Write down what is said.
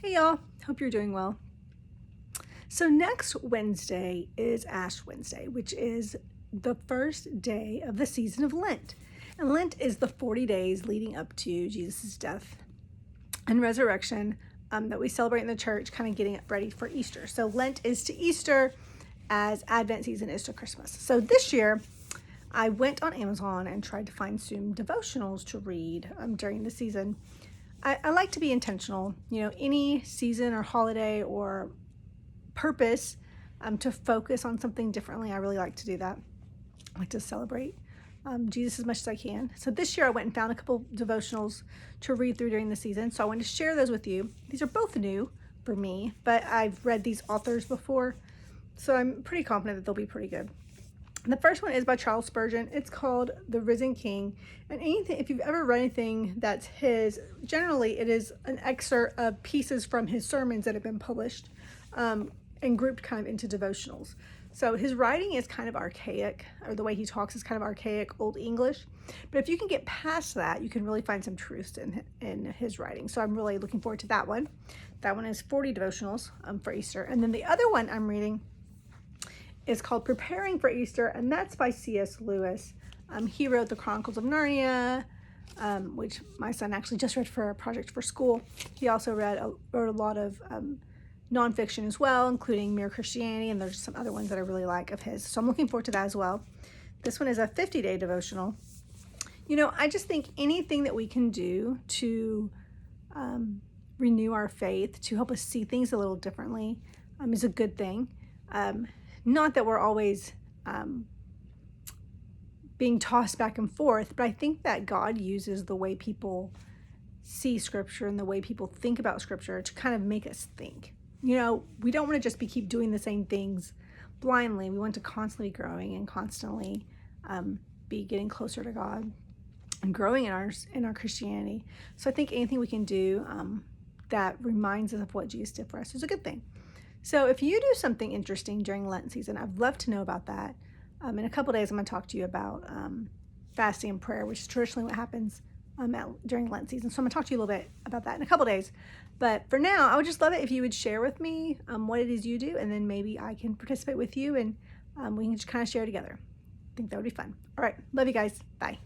Hey y'all, hope you're doing well. So next Wednesday is Ash Wednesday, which is the first day of the season of Lent. And Lent is the 40 days leading up to Jesus' death and resurrection that we celebrate in the church, kind of getting it ready for Easter. So Lent is to Easter as Advent season is to Christmas. So this year, I went on Amazon and tried to find some devotionals to read during the season. I like to be intentional, any season or holiday or purpose to focus on something differently. I really like to do that. I like to celebrate Jesus as much as I can. So this year I went and found a couple devotionals to read through during the season. So I wanted to share those with you. These are both new for me, but I've read these authors before, so I'm pretty confident that they'll be pretty good. And the first one is by Charles Spurgeon. It's called The Risen King. And if you've ever read anything that's his, generally it is an excerpt of pieces from his sermons that have been published and grouped kind of into devotionals. So his writing is kind of archaic, or the way he talks is kind of archaic Old English. But if you can get past that, you can really find some truths in his writing. So I'm really looking forward to that one. That one is 40 devotionals for Easter. And then the other one I'm reading is called Preparing for Easter, and that's by C.S. Lewis. He wrote the Chronicles of Narnia, which my son actually just read for a project for school. He also wrote a lot of nonfiction as well, including Mere Christianity, and there's some other ones that I really like of his. So I'm looking forward to that as well. This one is a 50-day devotional. I just think anything that we can do to renew our faith, to help us see things a little differently, is a good thing. Not that we're always being tossed back and forth, but I think that God uses the way people see Scripture and the way people think about Scripture to kind of make us think. We don't want to just keep doing the same things blindly. We want to constantly be growing and constantly be getting closer to God and growing in our Christianity. So I think anything we can do that reminds us of what Jesus did for us is a good thing. So if you do something interesting during Lent season, I'd love to know about that. In a couple days, I'm going to talk to you about fasting and prayer, which is traditionally what happens during Lent season. So I'm going to talk to you a little bit about that in a couple days. But for now, I would just love it if you would share with me what it is you do, and then maybe I can participate with you, and we can just kind of share together. I think that would be fun. All right. Love you guys. Bye.